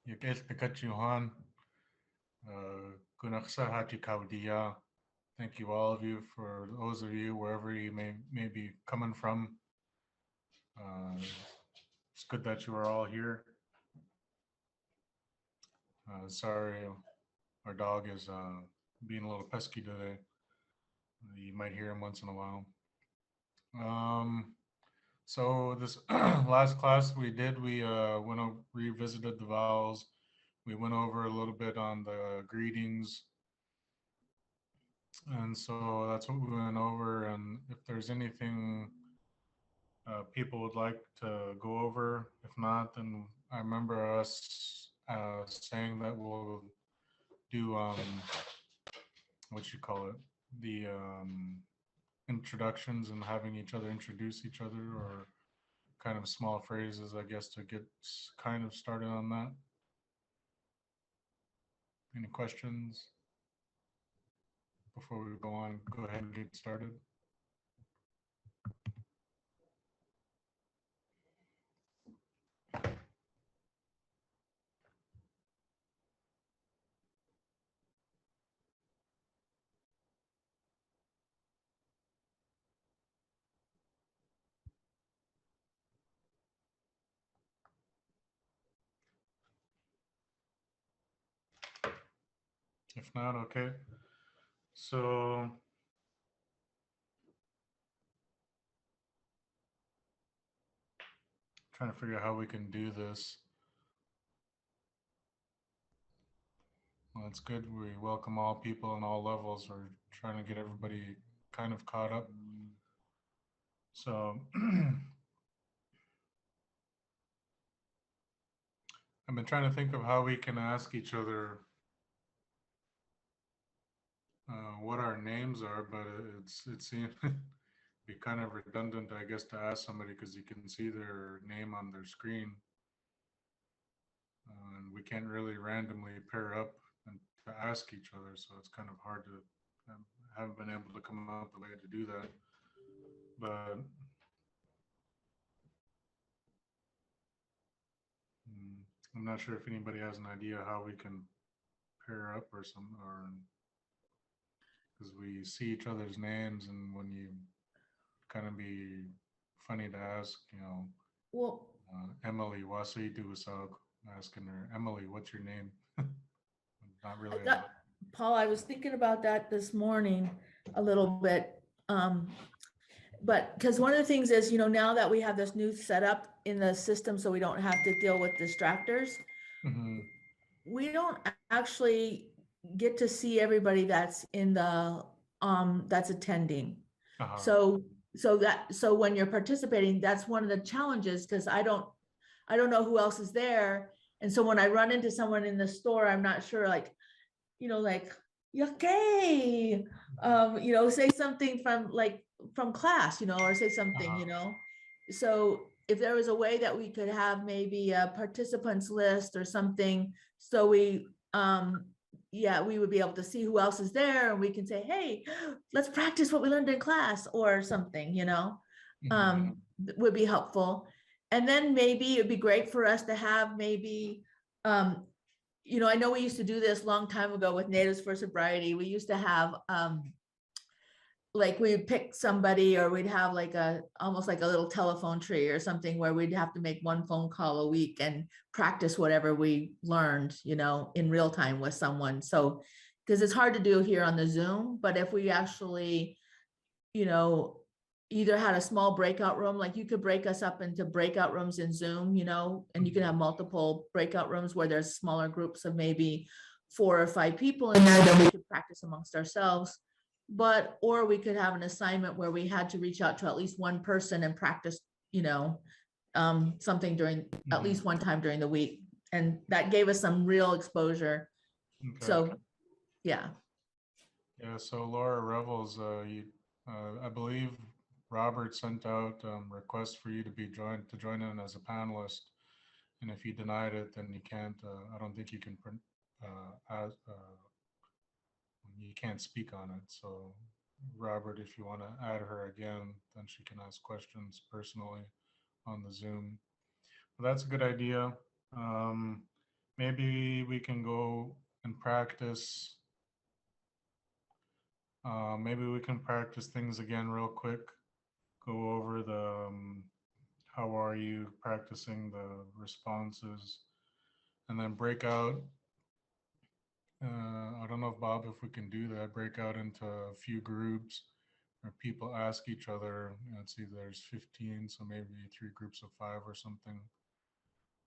Yakel Pikachuhan, Gunaksa Haji Kaudiya. Thank you, all of you, for those of you, wherever you may be coming from. Uh, it's good that you are all here. Sorry, our dog is being a little pesky today. You might hear him once in a while. Um, so this last class we did, we revisited the vowels. We went over a little bit on the greetings, and so that's what we went over. And if there's anything people would like to go over, if not, then I remember us saying that we'll do what you call it, the introductions and having each other introduce each other, or kind of small phrases, I guess, to get kind of started on that. Any questions before we go on? Go ahead and get started. If not, okay. So trying to figure out how we can do this. Well, it's good. We welcome all people on all levels. We're trying to get everybody kind of caught up. So I've been trying to think of how we can ask each other what our names are, but it seems be kind of redundant, I guess, to ask somebody because you can see their name on their screen, and we can't really randomly pair up and to ask each other. So it's kind of hard to. Haven't been able to come up with a way to do that, but mm, I'm not sure if anybody has an idea how we can pair up or some, or because we see each other's names, and when you kind of be funny to ask, Well, Emily Wasaidu Wasag, asking her, Emily, what's your name? Not I really got Paul, I was thinking about that this morning a little bit. Um, but because one of the things is, now that we have this new setup in the system, so we don't have to deal with distractors, mm-hmm. we don't actually get to see everybody that's in the that's attending. Uh-huh. So when you're participating, that's one of the challenges because I don't know who else is there. And so when I run into someone in the store, I'm not sure, like, okay, say something from class, or say something, Uh-huh. So if there was a way that we could have maybe a participants list or something, so we would be able to see who else is there and we can say, hey, let's practice what we learned in class or something, Mm-hmm. would be helpful. And then maybe it'd be great for us to have maybe, I know we used to do this a long time ago with Natives for Sobriety. We used to have like we'd pick somebody or we'd have like almost like a little telephone tree or something where we'd have to make one phone call a week and practice whatever we learned, in real time with someone. So, because it's hard to do here on the Zoom, but if we actually, you know, either had a small breakout room, like you could break us up into breakout rooms in Zoom, and you can have multiple breakout rooms where there's smaller groups of maybe 4 or 5 people in there, then we could practice amongst ourselves. Or we could have an assignment where we had to reach out to at least one person and practice, you know, something during at Mm-hmm. least one time during the week. And that gave us some real exposure. Okay. So, yeah. Yeah, so Laura Revels, I believe Robert sent out requests for you to join in as a panelist, and if you denied it, then you can't. I don't think you can print. You can't speak on it. So, Robert, if you want to add her again, then she can ask questions personally on the Zoom. Well, that's a good idea. Um, maybe we can go and practice. Maybe we can practice things again real quick. Go over the how are you, practicing the responses, and then break out. I don't know if Bob, if we can do that, break out into a few groups where people ask each other. Let's see, there's 15, so maybe 3 groups of 5 or something.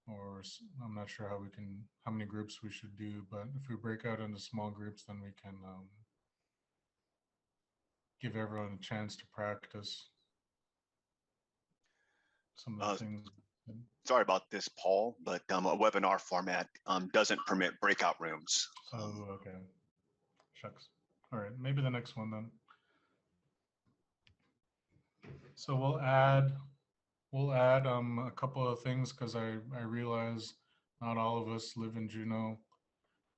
Or I'm not sure how many groups we should do, but if we break out into small groups, then we can give everyone a chance to practice some of the things. Sorry about this, Paul, but a webinar format doesn't permit breakout rooms. Oh, okay. Shucks. All right, maybe the next one then. So we'll add a couple of things because I realize not all of us live in Juneau.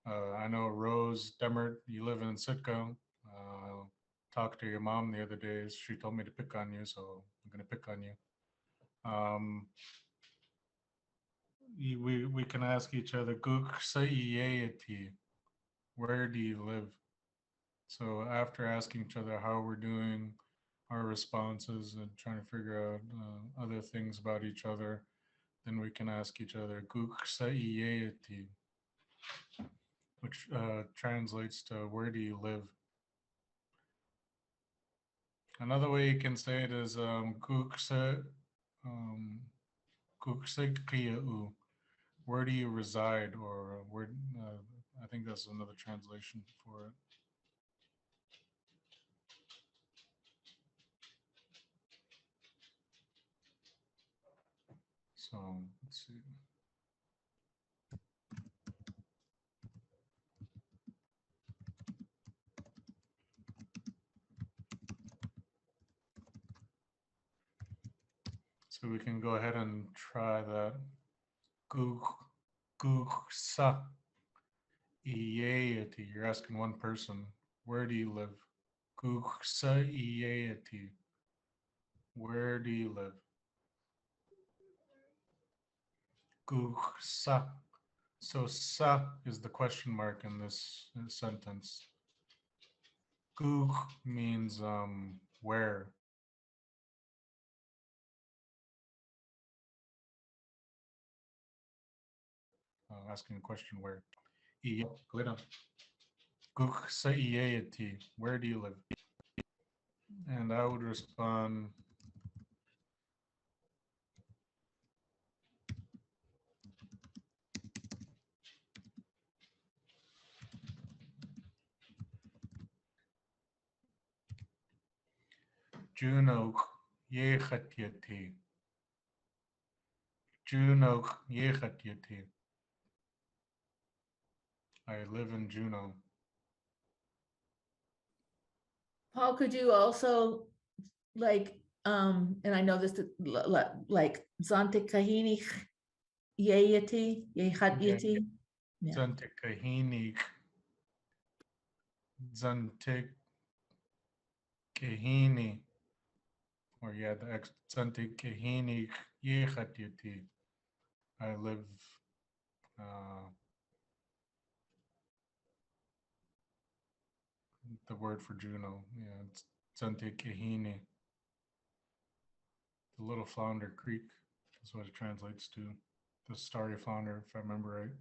I know Rose Demert, you live in Sitka. Talked to your mom the other day. She told me to pick on you, so I'm gonna pick on you. We can ask each other, "Guk sa iyayati," where do you live? So after asking each other how we're doing, our responses, and trying to figure out other things about each other, then we can ask each other, "Guk sa iyayati," which translates to where do you live? Another way you can say it is "Guk sa kiya'u," where do you reside, or where? I think that's another translation for it. So let's see. So we can go ahead and try that. Guksa iyayati. You're asking one person, where do you live? Guksa iyayati. Where do you live? Guksa. So sa is the question mark in this sentence. Guk means where. Asking a question where. Guk sa iyayati. Where do you live? And I would respond, Junoch Yechatyati. Junoch Yechatyati. I live in Juneau. Paul, could you also like, and I know this, like Zante Kahini Yayati, Yehatyati. Yeah. Zante Kahini. Zante Kahini. Or yeah, the Zante Kahini Yechatyati. I live the word for Juneau. Yeah, it's Zante Kahini. The Little Flounder Creek is what it translates to. The Starry Flounder, if I remember right.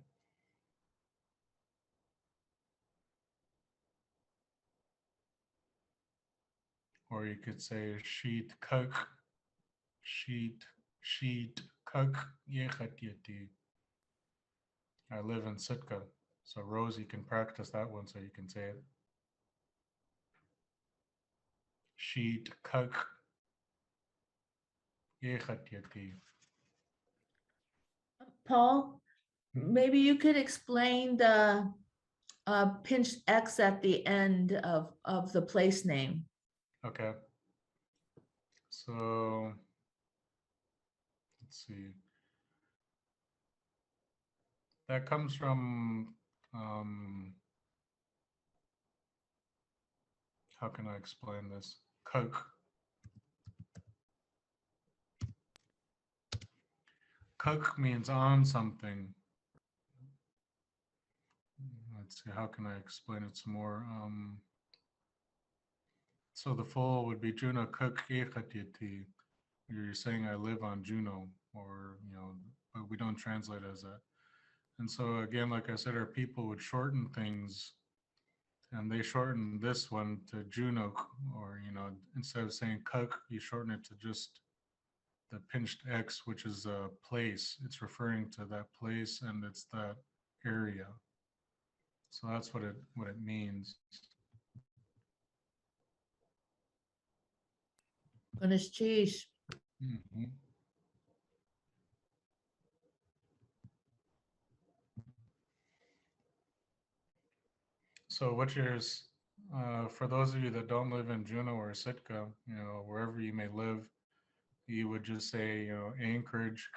Or you could say sheet kuk, sheet kuk yechatyati. I live in Sitka. So Rose, you can practice that one so you can say it. Sheet kuk yechatyati. Paul, maybe you could explain the pinched X at the end of the place name. Okay. So let's see. That comes from how can I explain this? Kuk. Kuk means on something. let's see, how can I explain it some more? So the full would be Juno Kukikatiti. You're saying I live on Juno, or, but we don't translate as that. And so again, like I said, our people would shorten things, and they shorten this one to Juno, or, instead of saying Kuk, you shorten it to just the pinched X, which is a place. It's referring to that place, and it's that area. So that's what it means. Buenos cheese. Mhm. So what yours, for those of you that don't live in Juneau or Sitka, wherever you may live, you would just say, Anchorage,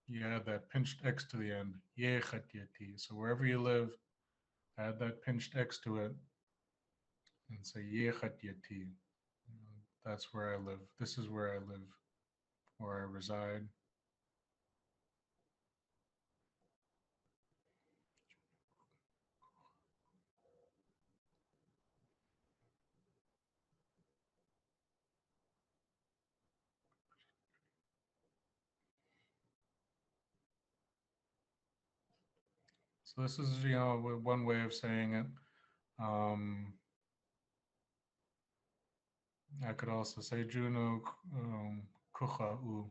you add that pinched X to the end. Yechatyati. So wherever you live, add that pinched X to it and say Yechatyati. That's where I live. This is where I live, where I reside. So this is, one way of saying it. I could also say Juno Kucha'u.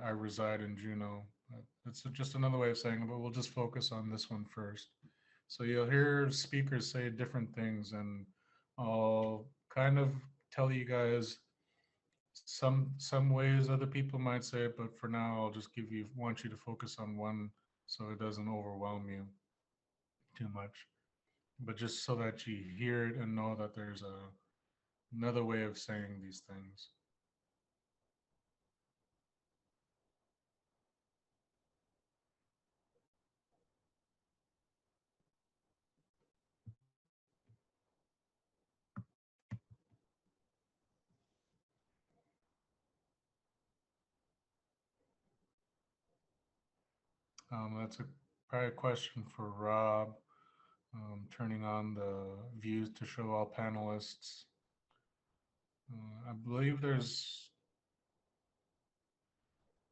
I reside in Juneau. It's just another way of saying it, but we'll just focus on this one first. So you'll hear speakers say different things, and I'll kind of tell you guys some ways other people might say it, but for now I'll just want you to focus on one so it doesn't overwhelm you too much. But just so that you hear it and know that there's another way of saying these things. That's probably a question for Rob. Turning on the views to show all panelists. I believe there's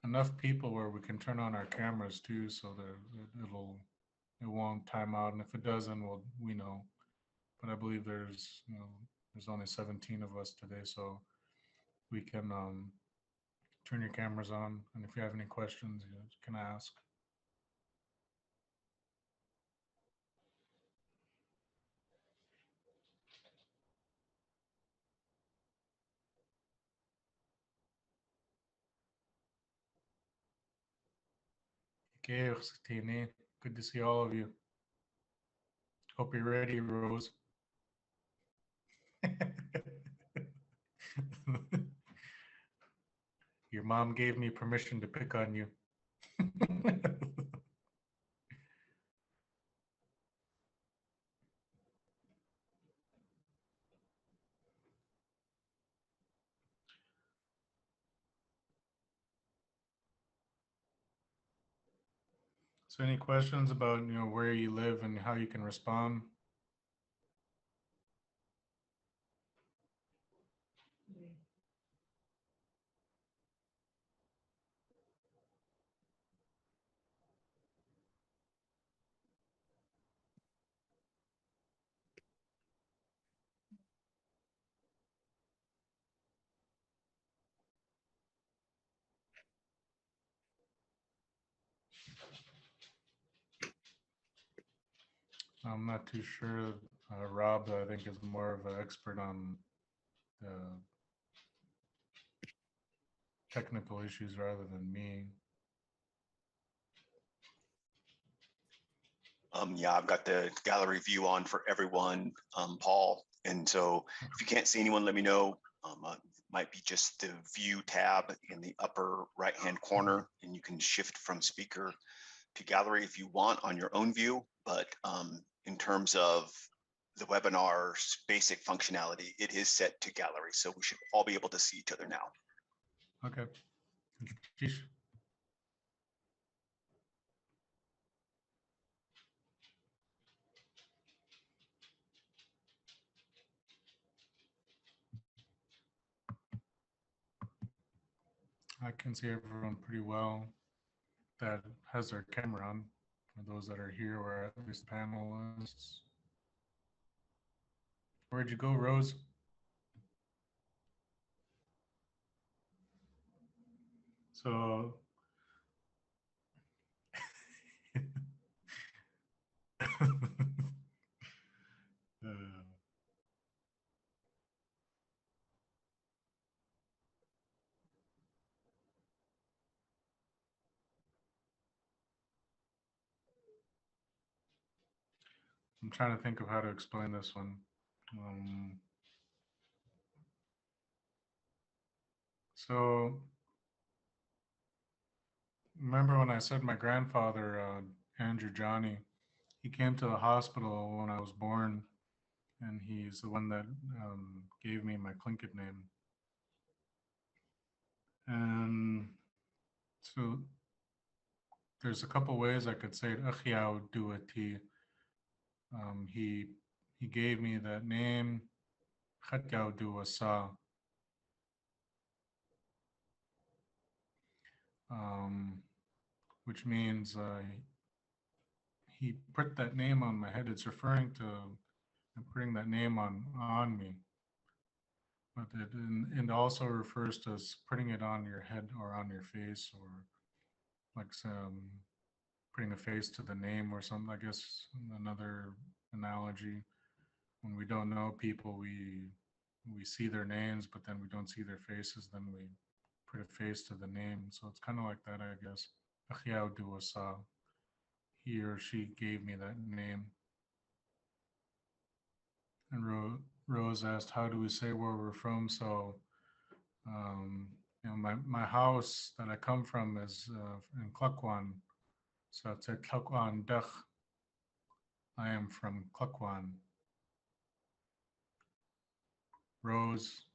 enough people where we can turn on our cameras too, so that it won't time out. And if it doesn't, we know. But I believe there's only 17 of us today, so we can turn your cameras on. And if you have any questions, you can ask. Okay, good to see all of you. Hope you're ready, Rose. Your mom gave me permission to pick on you. So any questions about, where you live and how you can respond? I'm not too sure. Rob, I think, is more of an expert on the technical issues rather than me. Yeah, I've got the gallery view on for everyone, Paul. And so if you can't see anyone, let me know. Might be just the view tab in the upper right-hand corner, and you can shift from speaker to gallery if you want on your own view. But in terms of the webinar's basic functionality, it is set to gallery. So we should all be able to see each other now. Okay. Sheesh. I can see everyone pretty well that has their camera on, for those that are here or at least panelists. Where'd you go, Rose? So uh, I'm trying to think of how to explain this one. So remember when I said my grandfather, Andrew Johnny, he came to the hospital when I was born, and he's the one that gave me my Tlingit name. And so there's a couple ways I could say it. Achiao Duati. He gave me that name. Chatyaw Duasa. Which means he put that name on my head. It's referring to putting that name on me. But it also refers to putting it on your head or on your face, or like some putting a face to the name or something. I guess another analogy, when we don't know people, we see their names, but then we don't see their faces. Then we put a face to the name. So it's kind of like that, I guess. Achiao Duasa. He or she gave me that name. And Rose asked, how do we say where we're from? So, my house that I come from is in Klukwan. So it's at Klukwan Dach. I am from Klukwan. Rose,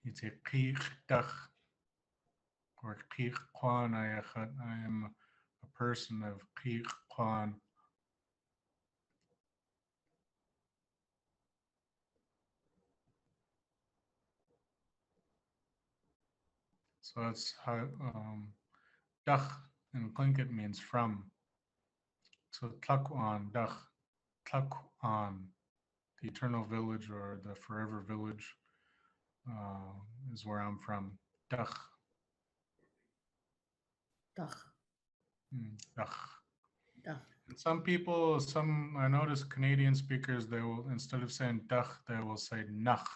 it's a Kich Dach or Kich Kwan. I am a person of Kich Kwan. So that's how Dach in Tlingit means from. So Tlakwan, Dach, Tlakwan, the eternal village or the forever village is where I'm from. Dach. Duh, Dach. duh. And some people, I notice Canadian speakers, they will, instead of saying Dach, they will say Nach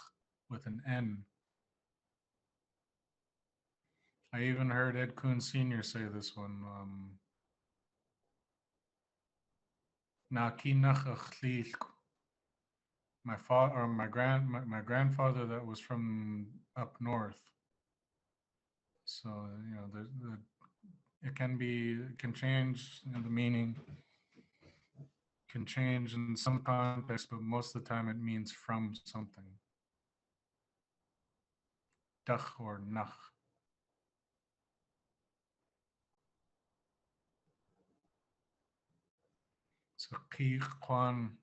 with an N. I even heard Ed Kuhn Sr. say this one. Na ki nach my father or my grandfather that was from up north. So it can change, the meaning can change in some context, but most of the time it means from something. Dach or nach. So Kich Kwan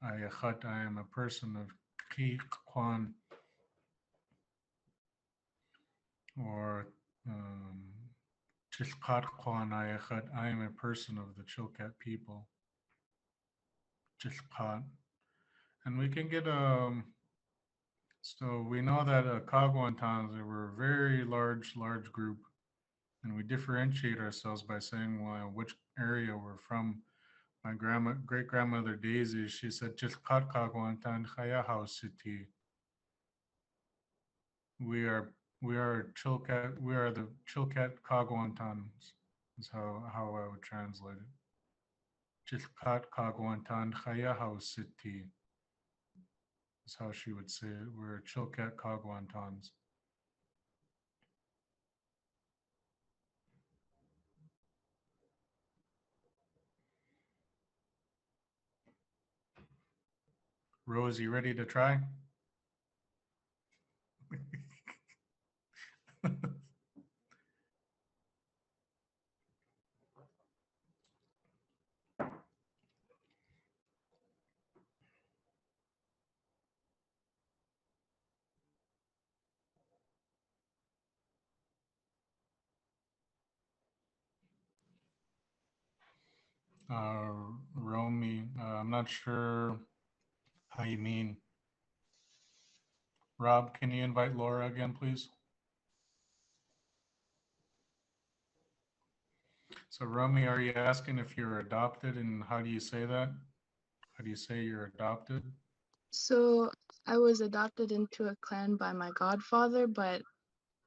Ayachat, I am a person of Kich Kwan, or Chilkat Kwan Ayachat, I am a person of the Chilkat people. Chilkat. And we can get so we know that Kagwantans, they were a very large group, and we differentiate ourselves by saying, well, which area we're from. My great grandmother Daisy, she said, Chilkat Kagwantan Chayahaw City. We are Chilkat, we are the Chilkat Kagwantans, is how I would translate it. Chilkat Kagwantan Chayahaw City is how she would say it. We're Chilkat Kagwantans. Rose, you ready to try? Romy, I'm not sure how you mean. Rob, can you invite Laura again, please? So Romy, are you asking if you're adopted, and how do you say that? How do you say you're adopted? So I was adopted into a clan by my godfather, but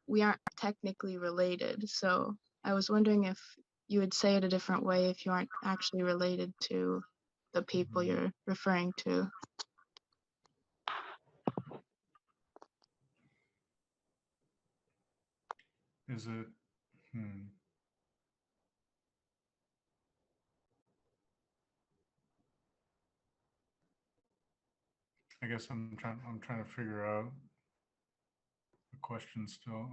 we aren't technically related. So I was wondering if you would say it a different way if you aren't actually related to the people you're referring to. Is it, I guess I'm trying to figure out the question still.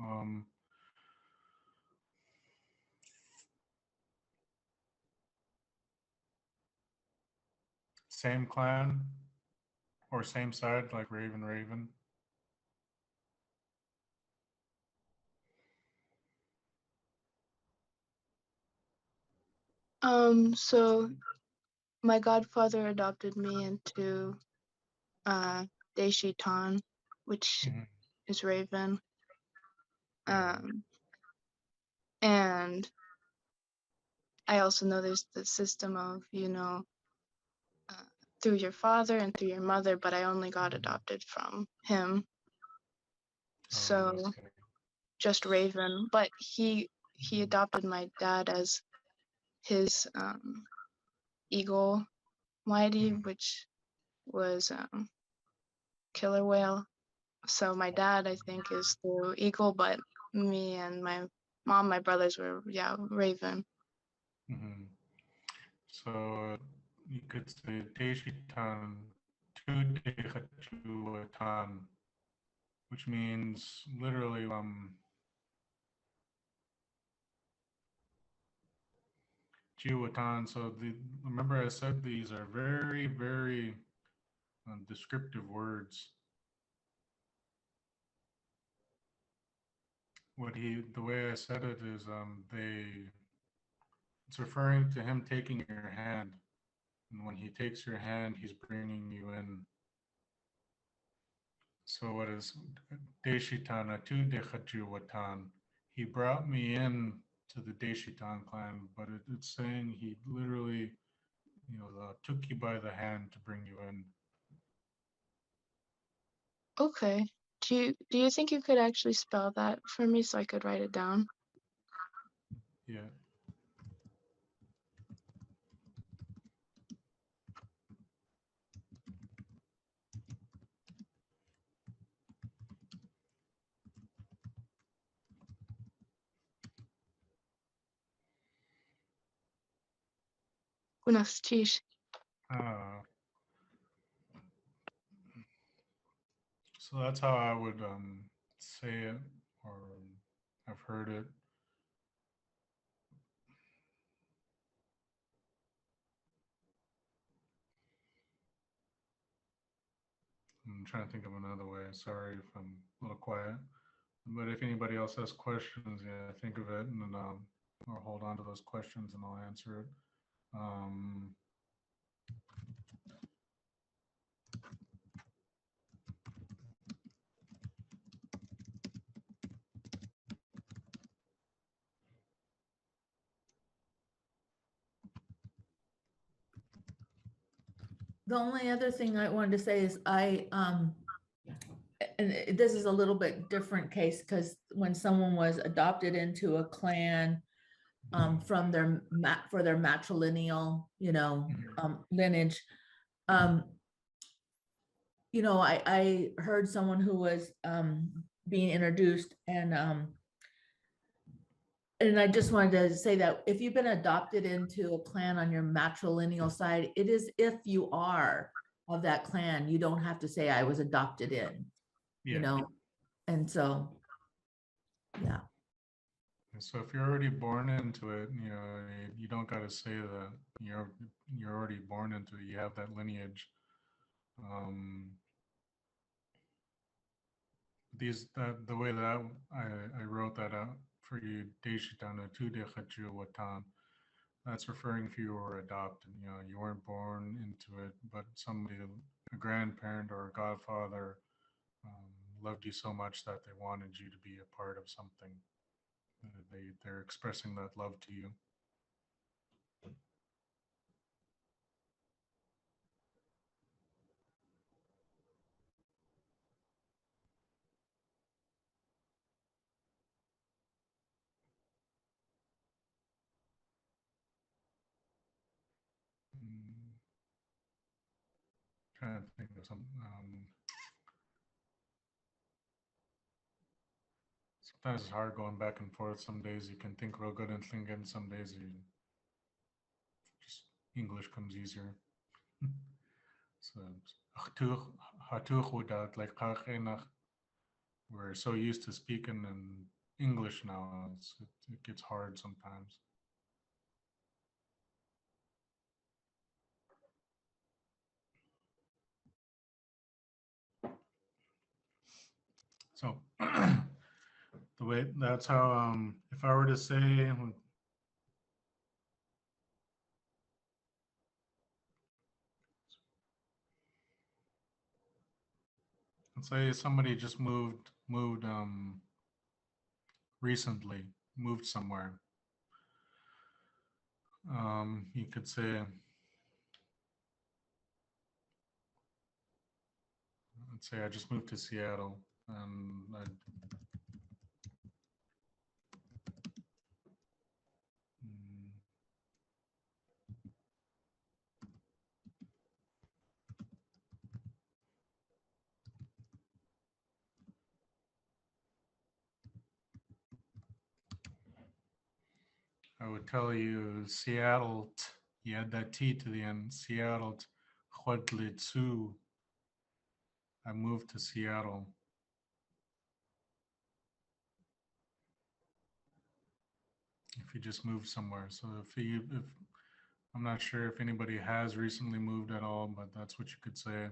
Same clan or same side, like Raven Raven? So my godfather adopted me into Deshitan, which is Raven. And I also know there's the system of, through your father and through your mother, but I only got adopted from him. So just Raven, but he adopted my dad as his eagle mighty, which was killer whale. So my dad, I think, is through eagle, but me and my mom, my brothers were, Raven. So you could say Deshitan tu Dehachuatan, which means literally Juatan. So remember I said these are very, very descriptive words. The way I said it is it's referring to him taking your hand. And when he takes your hand, he's bringing you in. So what is Deshitan tu Dehachuatan? He brought me in to the Deshitan clan, but it's saying he literally, took you by the hand to bring you in. Okay. Do you think you could actually spell that for me so I could write it down? Yeah. Unas cheese. So that's how I would say it, or I've heard it. I'm trying to think of another way. Sorry if I'm a little quiet. But if anybody else has questions, yeah, think of it, and then I'll hold on to those questions and I'll answer it. The only other thing I wanted to say is and this is a little bit different case because when someone was adopted into a clan from for their matrilineal, lineage, I heard someone who was being introduced and I just wanted to say that if you've been adopted into a clan on your matrilineal side, it is if you are of that clan, you don't have to say I was adopted in, and so, yeah. So if you're already born into it, you don't got to say that you're already born into it. You have that lineage. The way that I wrote that out for you, Deshitana tu Dechachu Watan. That's referring if you were adopted. You know, you weren't born into it, but somebody, a grandparent or a godfather, loved you so much that they wanted you to be a part of something. They're expressing that love to you. Mm, trying to think of some. Sometimes it's hard going back and forth. Some days you can think real good in Lingít, some days you just English comes easier. So we're so used to speaking in English now. It gets hard sometimes. So the way that's how if I were to say, let's say somebody just moved recently, moved somewhere. You could say, let's say I just moved to Seattle, and I would tell you Seattle. You add that T to the end. Seattle. Huadlitsu. I moved to Seattle. If you just moved somewhere. So if I'm not sure if anybody has recently moved at all, but that's what you could say.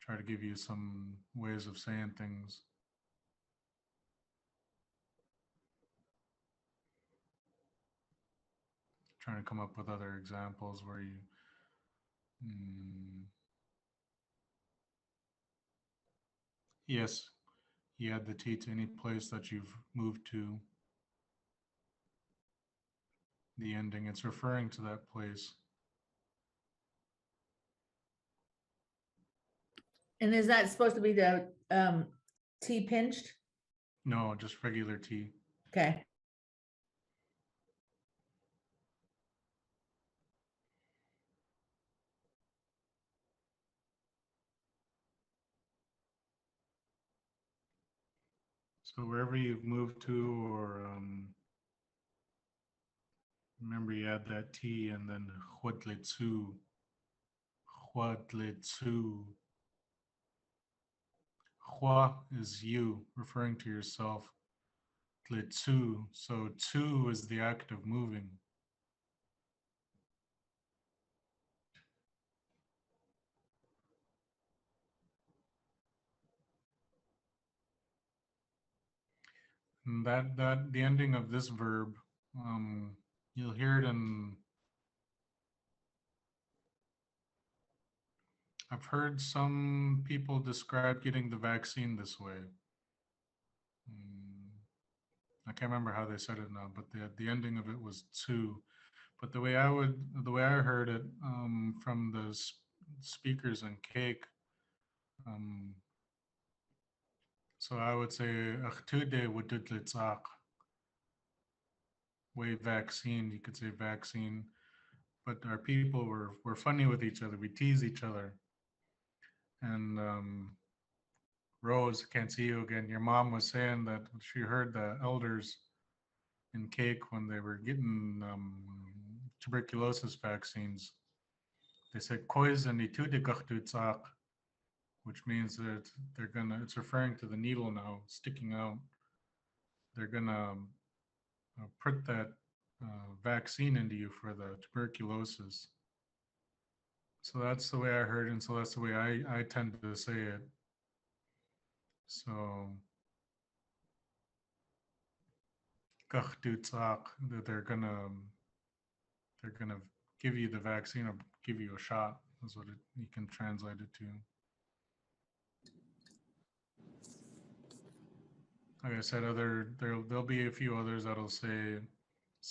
Try to give you some ways of saying things. Trying to come up with other examples where you yes, you add the T to any place that you've moved to. The ending, it's referring to that place. And is that supposed to be the T pinched? No, just regular T. Okay. So wherever you've moved to, or remember you add that T and then Huadlitsu. Huadlitsu. Hua is you, referring to yourself. Tlitsu. So tu is the act of moving. And that the ending of this verb, you'll hear it in. I've heard some people describe getting the vaccine this way. I can't remember how they said it now, but the ending of it was tu. But the way I heard it from the speakers in Cake, so I would say achtude wududlitzak. Way vaccine, you could say vaccine. But our people were funny with each other. We tease each other. And Rose, can't see you again. Your mom was saying that she heard the elders in Cake when they were getting tuberculosis vaccines. They said which means that it's referring to the needle now sticking out. They're gonna put that vaccine into you for the tuberculosis. So that's the way I heard it, and so that's the way I tend to say it. So that they're gonna give you the vaccine or give you a shot. Is what you can translate it to. Like I said, there'll be a few others that'll say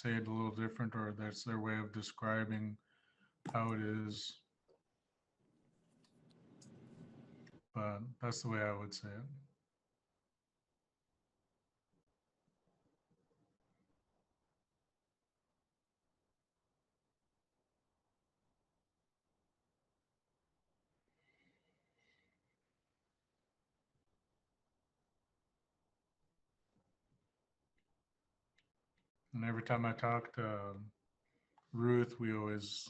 it a little different, or that's their way of describing how it is. But that's the way I would say it. And every time I talk to Ruth, we always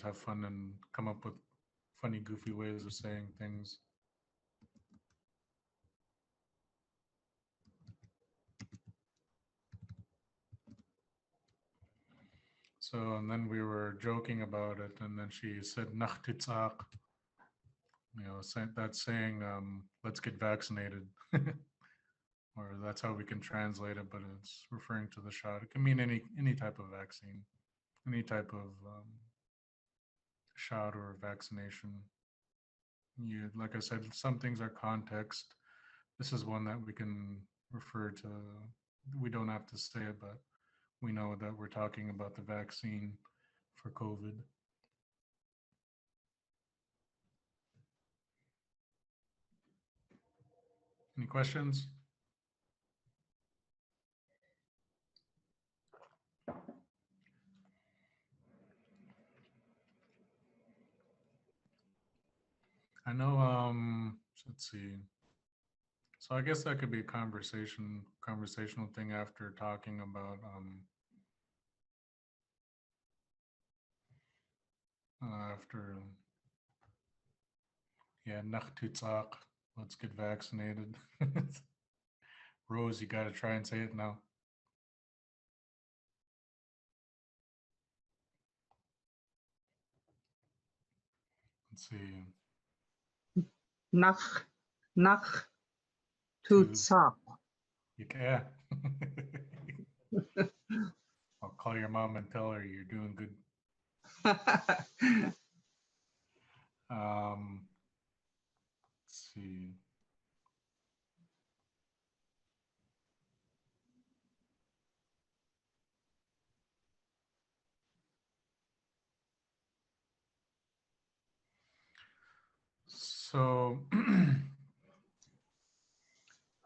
have fun and come up with funny, goofy ways of saying things. So, and then we were joking about it, and then she said "nachtitzak," that's saying let's get vaccinated, or that's how we can translate it. But it's referring to the shot. It can mean any type of vaccine, any type of shot or vaccination. Like I said, some things are context. This is one that we can refer to. We don't have to say it, but we know that we're talking about the vaccine for COVID. Any questions? I know, let's see. So I guess that could be a conversational thing after talking about nachtitzak, let's get vaccinated. Rose, you got to try and say it now. Let's see. Nach tutzak. Yeah. I'll call your mom and tell her you're doing good. Let's see. So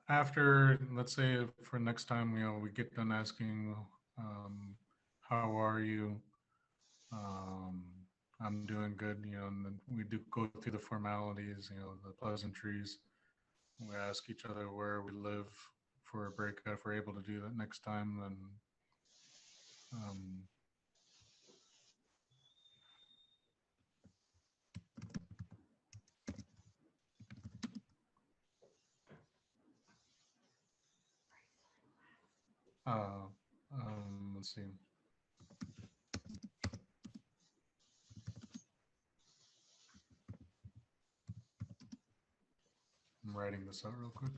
after, let's say for next time, we get done asking, how are you? I'm doing good, and then we do go through the formalities, the pleasantries. We ask each other where we live for a breakout. If we're able to do that next time, then let's see. I'm writing this out real quick.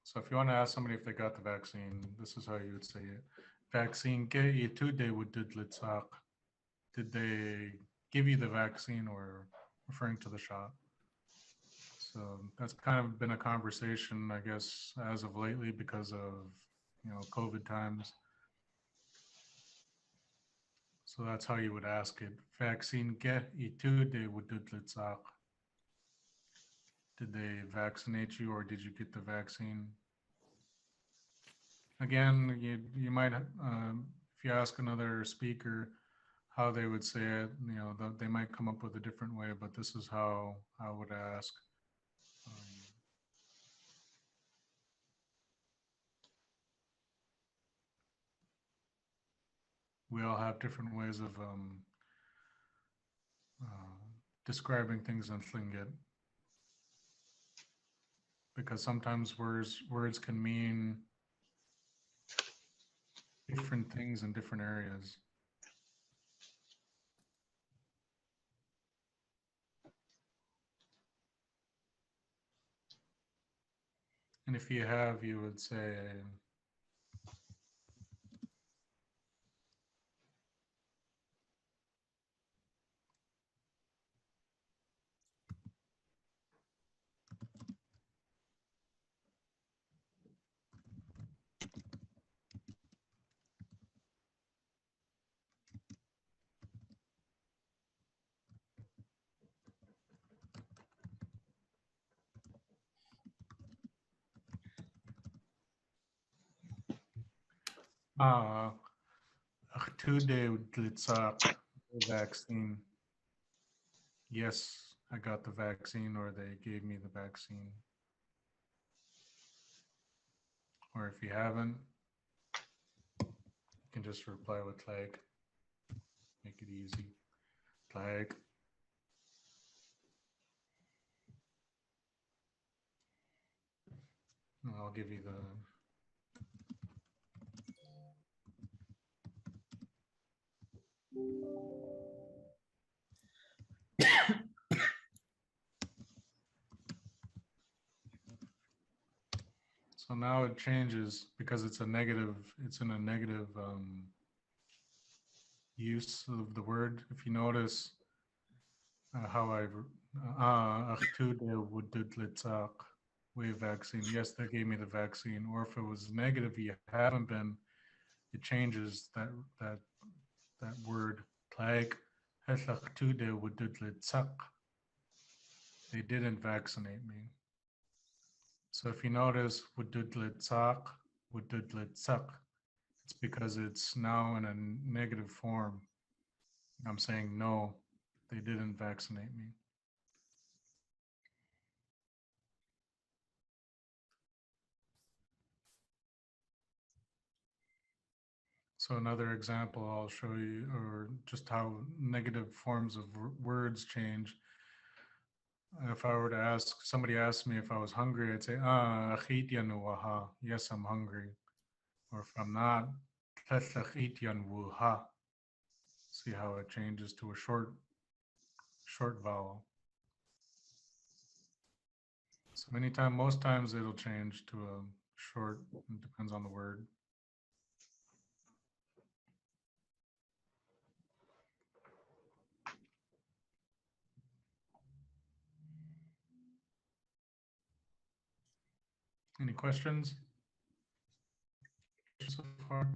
So if you want to ask somebody if they got the vaccine, this is how you would say it. Vaccine ke itude wududlitzak. Did they give you the vaccine, or referring to the shot? So that's kind of been a conversation, I guess, as of lately because of, COVID times. So that's how you would ask it. Vaccine ke itude wududlitzak. Did they vaccinate you, or did you get the vaccine? Again, you might, if you ask another speaker how they would say it, they might come up with a different way, but this is how I would ask. We all have different ways of describing things in Tlingit, because sometimes words can mean different things in different areas. And if you have, you would say Today vaccine. Yes, I got the vaccine, or they gave me the vaccine. Or if you haven't, you can just reply with like, make it easy. Like, I'll give you the so now it changes because it's a negative, it's in a negative use of the word. If you notice how I wave vaccine. Yes, they gave me the vaccine. Or if it was negative, you haven't been, it changes that word. Like they didn't vaccinate me. So if you notice it's because it's now in a negative form. I'm saying no, they didn't vaccinate me. So another example I'll show you, or just how negative forms of words change. If I were to ask, somebody asked me if I was hungry, I'd say, yes, I'm hungry. Or if I'm not, see how it changes to a short vowel. So most times it'll change to a short, it depends on the word. Any questions so far?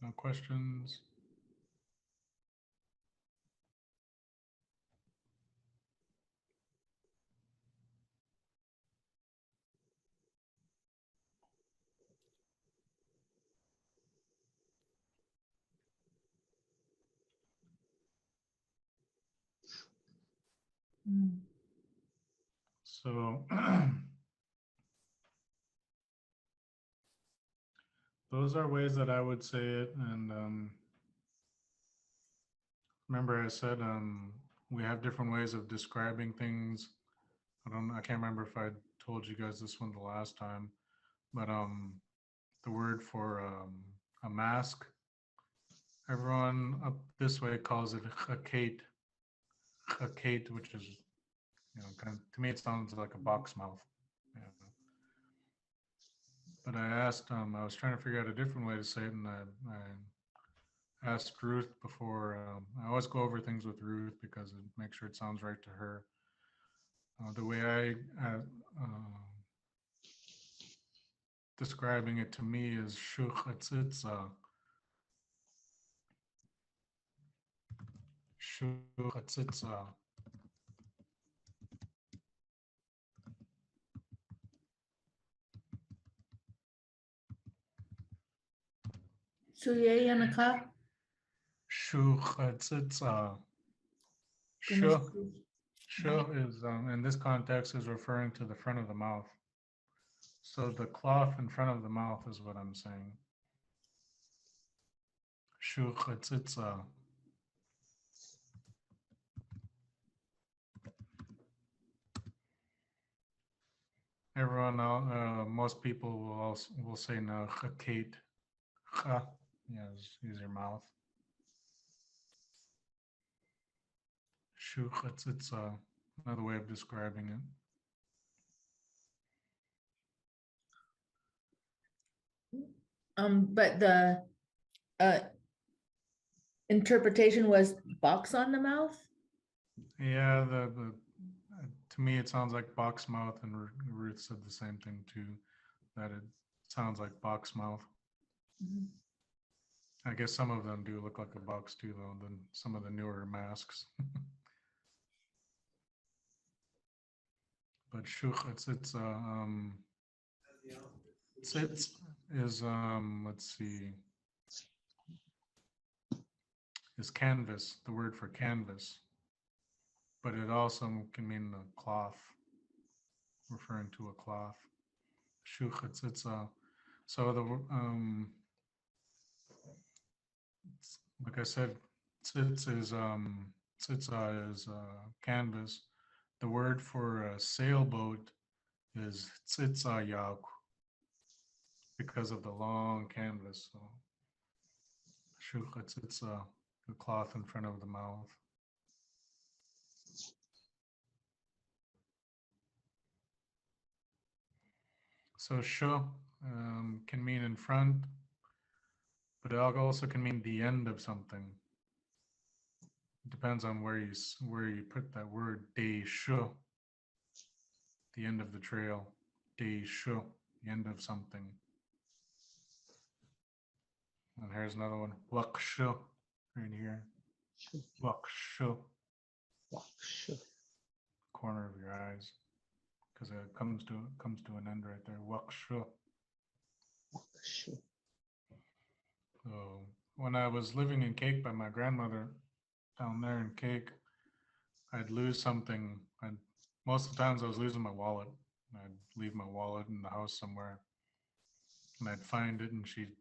No questions? So those are ways that I would say it. And remember I said we have different ways of describing things. I can't remember if I told you guys this one the last time, but the word for a mask, everyone up this way calls it a kate, which is, kind of, to me it sounds like a box mouth. Yeah. But I asked, I was trying to figure out a different way to say it, and I asked Ruth before. I always go over things with Ruth because it makes sure it sounds right to her. The way I describing it to me is shuchatzitza. Shuchatzitza. Suyeyanaka. Shuchatzitza. Shu is, in this context, is referring to the front of the mouth. So the cloth in front of the mouth is what I'm saying. Shuchatzitza. Everyone, most people will say no. Chakate. Cha. Yeah, use your mouth. Shuchatzitza. Another way of describing it. But the interpretation was box on the mouth. Yeah, the to me it sounds like box mouth, and Ruth said the same thing too, that it sounds like box mouth. Mhm. I guess some of them do look like a box too, though, than some of the newer masks. But shuch, it's sits is let's see, is canvas, the word for canvas, but it also can mean a cloth, referring to a cloth. Shuch, it's so the like I said, sits is canvas. The word for a sailboat is tzitzayak because of the long canvas. So shuchat tzitza, the cloth in front of the mouth. So shu can mean in front, but it also can mean the end of something. It depends on where you put that word. De shu, the end of the trail. De shu, the end of something. And here's another one. Wakshu, right here. Wakshu, corner of your eyes, because it comes to an end right there. Wakshu. So when I was living in Cake by my grandmother down there in Cake, I'd lose something. Most of the times I was losing my wallet. I'd leave my wallet in the house somewhere, and I'd find it, and she'd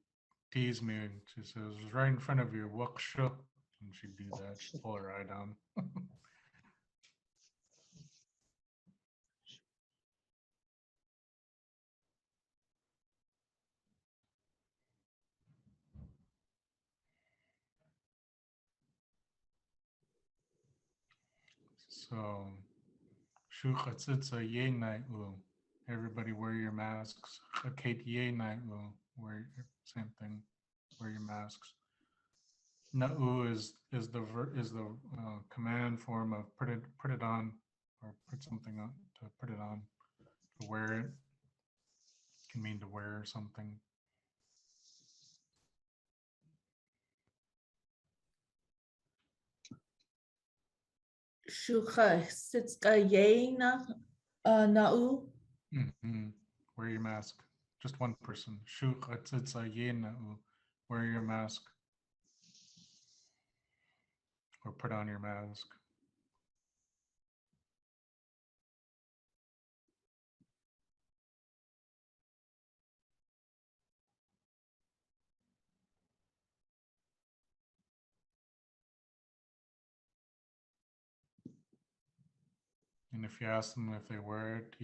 tease me, and she says, "It was right in front of your wakshu," and she'd do that. She'd pull her eye down. So, shuchatzitza ye nai'u. Everybody wear your masks. Chakate ye nai'u. Same thing. Wear your masks. Na'u is the command form of put it on, or put something on, to put it on, to wear it. Can mean to wear something. Shucha sitska ye na na'u. Wear your mask. Just one person. Shuchatzitza ye na'u. Wear your mask. Or put on your mask. And if you ask them if they wear it,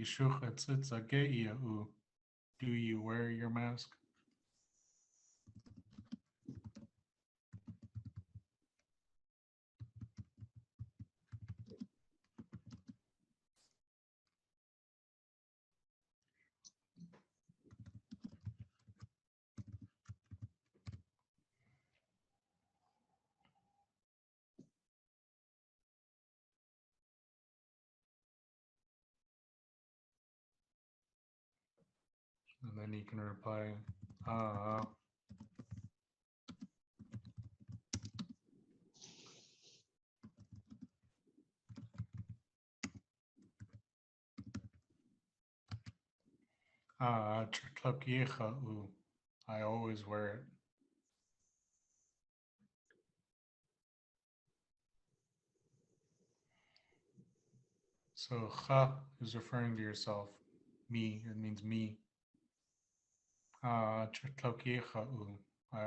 do you wear your mask? And then you can reply, I always wear it. So cha is referring to yourself. Me, it means me. I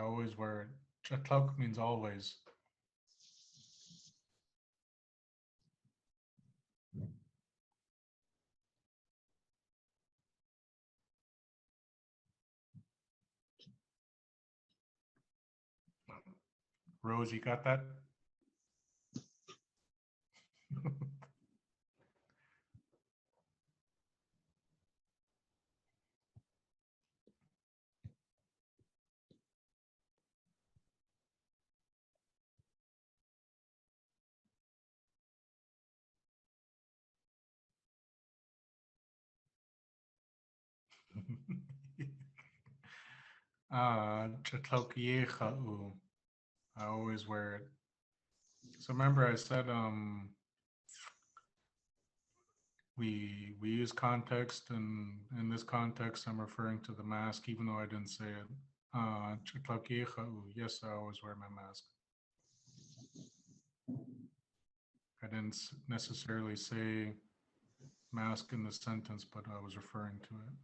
always wear it. Chatluk means always. Rose, you got that? Chatluk Yecha'u. I always wear it. So remember I said we use context, and in this context I'm referring to the mask even though I didn't say it. Chatluk Yecha'u. Yes, I always wear my mask. I didn't necessarily say mask in the sentence, but I was referring to it.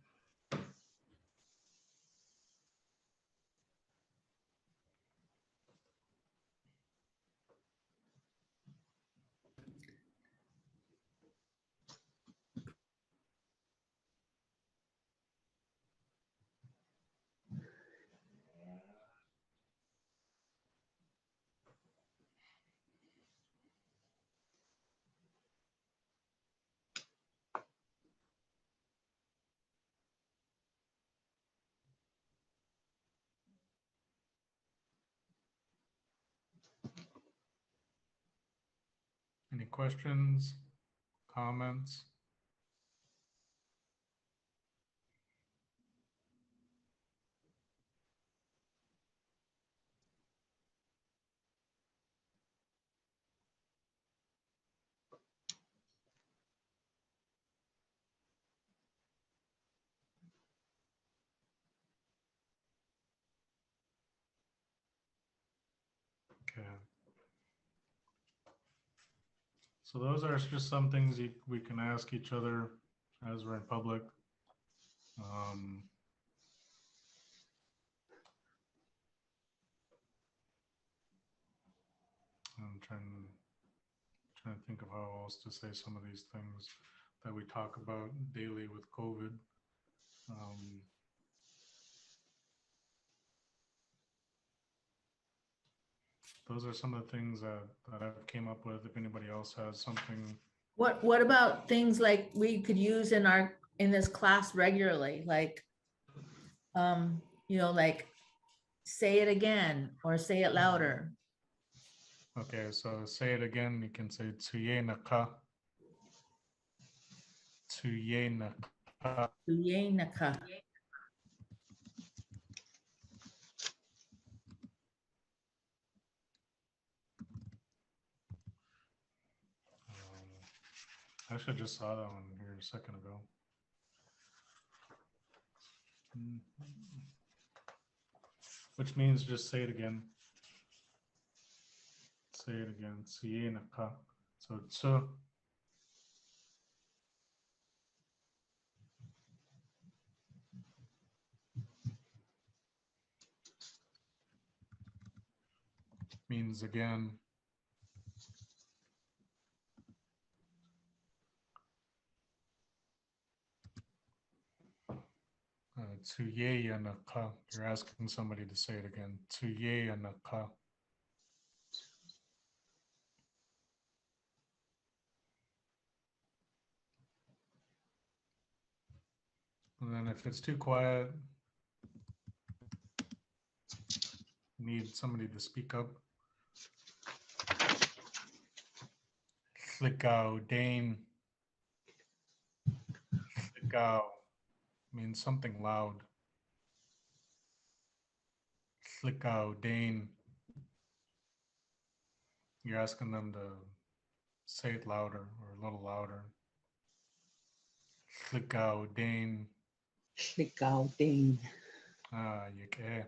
Any questions, comments? Okay. So those are just some things we can ask each other as we're in public. I'm trying to think of how else to say some of these things that we talk about daily with COVID. Those are some of the things that I've came up with. If anybody else has something. What about things like we could use in this class regularly, like, like say it again or say it louder. Okay, so say it again. You can say tsuye naka. Tsuye naka. Tsuye naka. Actually, I just saw that one here a second ago. Which means just say it again. Say it again. Tsuye naka. So tsu. Means again. Tsuye naka. You're asking somebody to say it again. Tsuye naka. And then if it's too quiet, need somebody to speak up. Flickau, Dane. Flickau means something loud. Flickau, Dane. You're asking them to say it louder or a little louder. Flickau, Dane. Flickau ding. Yake.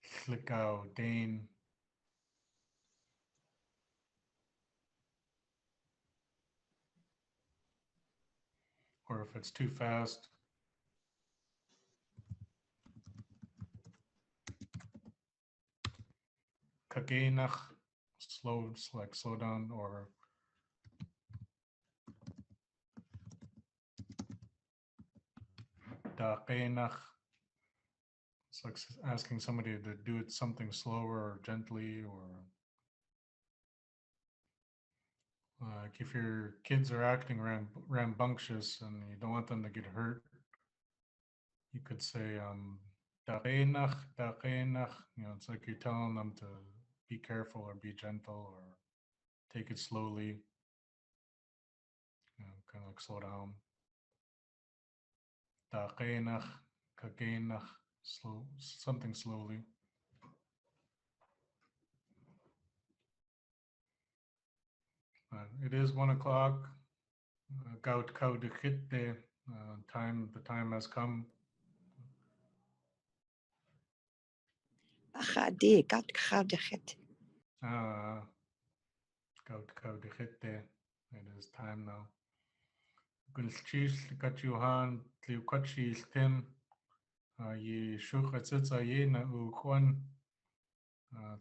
Flickau, Dane. Or if it's too fast, kagenach, slow, like slow down, or dagenach. It's like asking somebody to do it something slower or gently, or like if your kids are acting rambunctious and you don't want them to get hurt, you could say dagenach, dagenach. You know, it's like you're telling them to be careful or be gentle or take it slowly. You know, kind of like slow down. Dagenach, kagenach, slow, something slowly. It is 1 o'clock. Gout kaudichitte. The time has come. Achadi, gat chadichet. Gout kaudichitte. It is time now. Gulchis kachuhan tliukachis tim. Ye shuchatzitza ye na ukwan.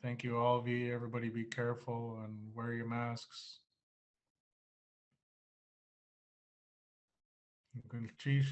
Thank you, all of you. Everybody be careful and wear your masks. Gulchis.